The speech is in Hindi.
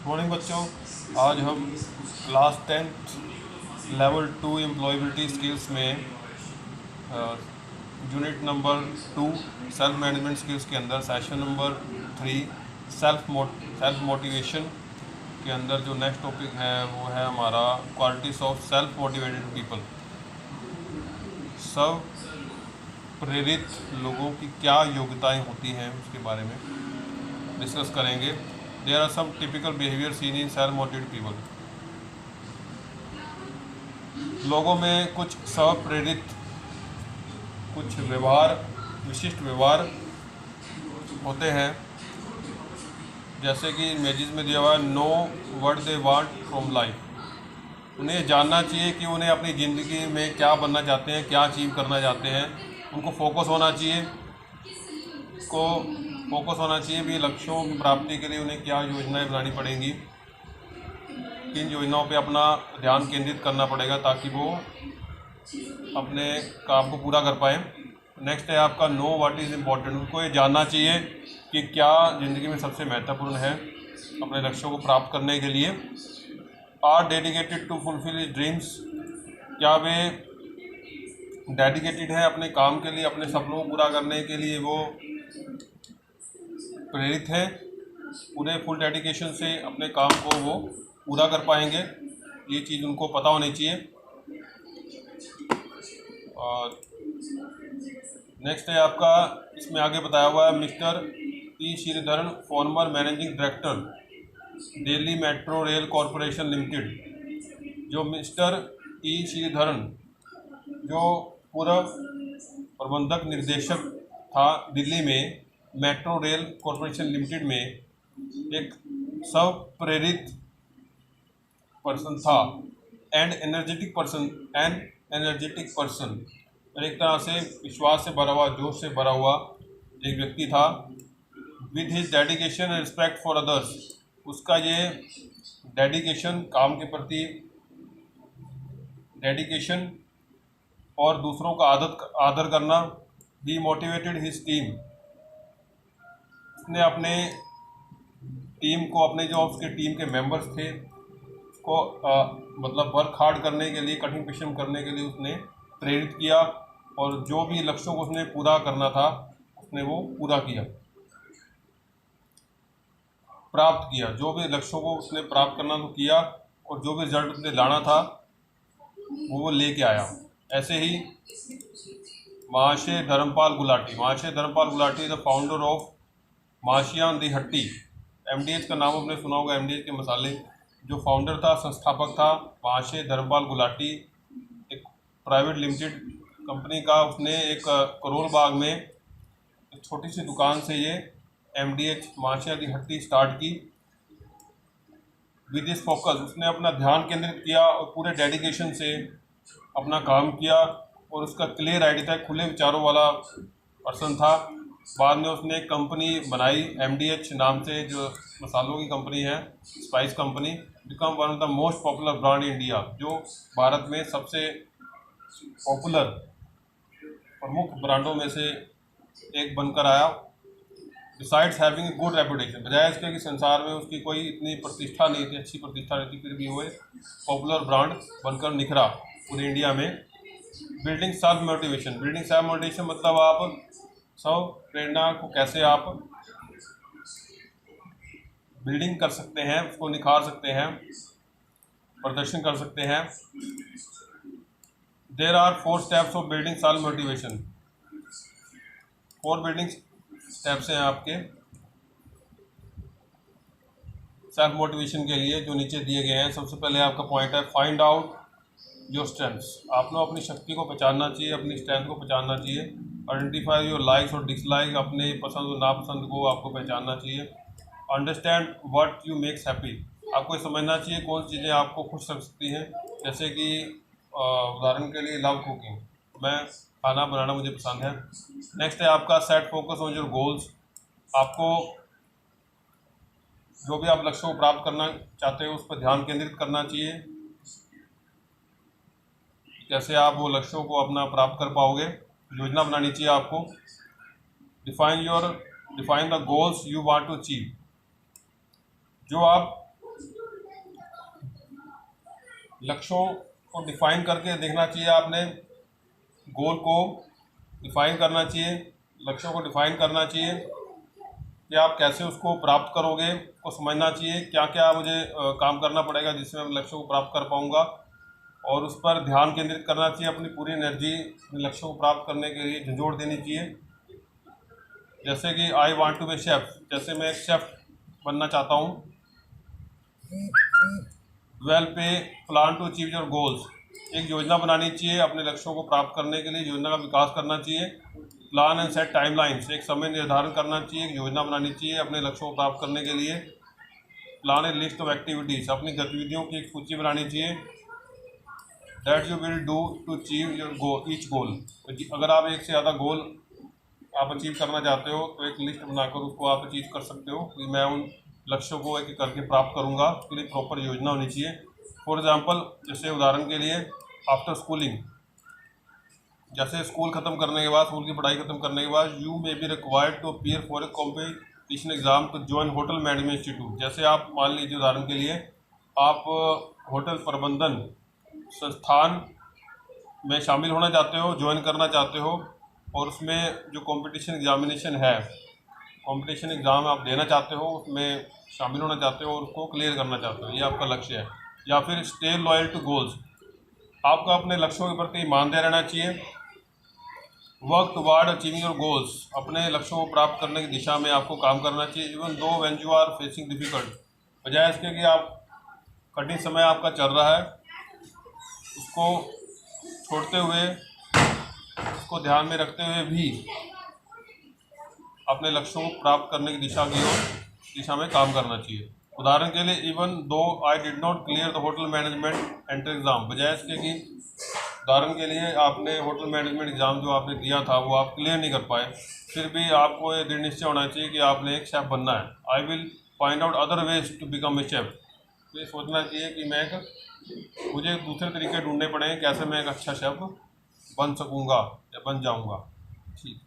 मॉर्निंग बच्चों, आज हम class 10th level 2 employability skills में unit number 2 self management skills के अंदर सेशन नंबर 3 सेल्फ मोटिवेशन के अंदर जो नेक्स्ट टॉपिक है वो है हमारा qualities of self motivated people. सब प्रेरित लोगों की क्या योग्यताएं होती हैं उसके बारे में डिस्कस करेंगे। There are some typical behaviour seen in self motivated people. लोगों में कुछ स्वप्रेरित कुछ व्यवहार, विशिष्ट व्यवहार होते हैं, जैसे कि इमेजेस में दिया हुआ है know what they want from life. उन्हें जानना चाहिए कि उन्हें अपनी ज़िंदगी में क्या बनना चाहते हैं, क्या अचीव करना चाहते हैं। उनको फोकस होना चाहिए भी लक्ष्यों की प्राप्ति के लिए उन्हें क्या योजनाएं बनानी पड़ेंगी, किन योजनाओं पे अपना ध्यान केंद्रित करना पड़ेगा ताकि वो अपने काम को पूरा कर पाएँ। नेक्स्ट है आपका नो व्हाट इज़ इम्पोर्टेंट। उनको ये जानना चाहिए कि क्या ज़िंदगी में सबसे महत्वपूर्ण है अपने लक्ष्यों को प्राप्त करने के लिए। Are dedicated to fulfil his dreams. क्या वे डेडिकेटेड है अपने काम के लिए, अपने सपनों को पूरा करने के लिए वो प्रेरित हैं, पूरे फुल डेडिकेशन से अपने काम को वो पूरा कर पाएंगे। ये चीज़ उनको पता होनी चाहिए। और नेक्स्ट है आपका, इसमें आगे बताया हुआ है mister P Sreedharan, farmer managing director Delhi metro rail corporation limited. जो मिस्टर ई श्रीधरन जो पूर्व प्रबंधक निर्देशक था दिल्ली में मेट्रो रेल कॉरपोरेशन लिमिटेड में, एक सब प्रेरित पर्सन था एंड एनर्जेटिक पर्सन, एक तरह से विश्वास से भरा हुआ, जोश से भरा हुआ एक व्यक्ति था। With his dedication and respect for others. उसका ये डेडिकेशन, काम के प्रति डेडिकेशन और दूसरों का आदर करना। ही मोटिवेटेड हिज टीम। उसने अपने टीम को, अपने जो उसके टीम के मेंबर्स थे उसको मतलब वर्क हार्ड करने के लिए, कठिन परिश्रम करने के लिए उसने प्रेरित किया, और जो भी लक्ष्यों को उसने पूरा करना था उसने वो पूरा किया, प्राप्त किया। जो भी लक्ष्यों को उसने प्राप्त करना तो किया, और जो भी रिजल्ट उसने लाना था वो लेके आया। ऐसे ही महाशय Dharampal Gulati the founder of Mahashian di Hatti. MDH का नाम आपने सुना होगा, एमडीएच के मसाले। जो फाउंडर था, संस्थापक था महाशय धर्मपाल गुलाटी, एक प्राइवेट लिमिटेड कंपनी का। उसने एक करोल बाग में एक छोटी सी दुकान से ये एमडीएच माशिया दी हट्टी स्टार्ट की। विद दिस फोकस, उसने अपना ध्यान केंद्रित किया और पूरे डेडिकेशन से अपना काम किया, और उसका क्लियर आइडिया था, खुले विचारों वाला पर्सन था। बाद में उसने एक कंपनी बनाई एमडीएच नाम से, जो मसालों की कंपनी है, spice company. Become one of the most popular brand in India. जो भारत में सबसे पॉपुलर प्रमुख ब्रांडों में से एक बनकर आया। Besides having a good reputation, बजाय इसके कि संसार में उसकी कोई इतनी प्रतिष्ठा नहीं थी, अच्छी प्रतिष्ठा नहीं थी, फिर भी हुए पॉपुलर ब्रांड बनकर निखरा पूरे इंडिया में। बिल्डिंग सेल्फ मोटिवेशन मतलब आप सब प्रेरणा को कैसे आप बिल्डिंग कर सकते हैं, उसको निखार सकते हैं, प्रदर्शन कर सकते हैं। There are 4 steps of building self motivation. 4 building steps हैं आपके सेल्फ मोटिवेशन के लिए, जो नीचे दिए गए हैं। सबसे पहले आपका पॉइंट है फाइंड आउट योर स्ट्रेंथ्स। आपने अपनी शक्ति को पहचानना चाहिए, अपनी स्ट्रेंथ को पहचानना चाहिए। आइडेंटिफाई योर लाइक्स और डिसलाइक, अपने पसंद और नापसंद को आपको पहचानना चाहिए। Understand what you makes happy, आपको समझना चाहिए कौन सी चीज़ें आपको खुश रख सकती हैं। जैसे कि उदाहरण के लिए लव कुकिंग, मैं खाना बनाना मुझे पसंद है। नेक्स्ट है आपका set focus on your goals. आपको जो भी आप लक्ष्यों को प्राप्त करना चाहते हो उस पर ध्यान केंद्रित करना चाहिए, कैसे आप वो लक्ष्यों को अपना प्राप्त कर पाओगे। योजना बनानी चाहिए आपको। Define the goals you want to achieve. जो आप लक्ष्यों को डिफाइन करके देखना चाहिए आपने, गोल को डिफाइन करना चाहिए, लक्ष्यों को डिफाइन करना चाहिए कि आप कैसे उसको प्राप्त करोगे, को समझना चाहिए क्या क्या मुझे काम करना पड़ेगा जिससे मैं लक्ष्यों को प्राप्त कर पाऊँगा, और उस पर ध्यान केंद्रित करना चाहिए। अपनी पूरी एनर्जी लक्ष्यों को प्राप्त करने के लिए झंझोड़ देनी चाहिए। जैसे कि I want to be chef, जैसे मैं एक शेफ बनना चाहता हूँ। Well pay plan to achieve your goals, एक योजना बनानी चाहिए अपने लक्ष्यों को प्राप्त करने के लिए, योजना का विकास करना चाहिए। प्लान एंड सेट टाइमलाइंस, एक समय निर्धारण करना चाहिए, एक योजना बनानी चाहिए अपने लक्ष्यों को प्राप्त करने के लिए। Plan a list of activities, अपनी गतिविधियों की एक सूची बनानी चाहिए। That you will do to achieve your goal, each goal, अगर आप एक से ज़्यादा गोल आप अचीव करना चाहते हो तो एक लिस्ट बनाकर उसको आप अचीव कर सकते हो कि मैं उन लक्ष्यों को एक एक करके प्राप्त करूंगा। उसके लिए प्रॉपर योजना होनी चाहिए। फॉर एग्जांपल, जैसे उदाहरण के लिए आफ्टर स्कूलिंग, जैसे स्कूल ख़त्म करने के बाद, स्कूल की पढ़ाई ख़त्म करने के बाद, you may be required to appear for a competition exam to join hotel management institute. जैसे आप मान लीजिए उदाहरण के लिए आप होटल प्रबंधन संस्थान में शामिल होना चाहते हो, ज्वाइन करना चाहते हो, और उसमें जो कंपटीशन एग्जामिनेशन है, कंपटीशन एग्ज़ाम आप देना चाहते हो, उसमें शामिल होना चाहते हो और उसको क्लियर करना चाहते हो, ये आपका लक्ष्य है। या फिर स्टे लॉयल टू गोल्स, आपको अपने लक्ष्यों के प्रति ईमानदार रहना चाहिए। Work toward achieving your goals, अपने लक्ष्यों को प्राप्त करने की दिशा में आपको काम करना चाहिए। Even though when you are facing difficult, बजाय इसके कि आप कठिन समय आपका चल रहा है, उसको छोड़ते हुए, उसको ध्यान में रखते हुए भी अपने लक्ष्यों को प्राप्त करने की दिशा में काम करना चाहिए। उदाहरण के लिए, even though I did not clear the hotel management entry exam, बजाय इसके कि उदाहरण के लिए आपने होटल मैनेजमेंट एग्ज़ाम जो आपने दिया था वो आप क्लियर नहीं कर पाए, फिर भी आपको ये दृढ़ निश्चय होना चाहिए कि आपने एक शेफ़ बनना है। I will find out other ways to become a chef, तो ये सोचना चाहिए कि मुझे दूसरे तरीके ढूंढने पड़ेंगे कैसे मैं एक अच्छा शेफ़ बन सकूँगा या बन जाऊँगा। ठीक।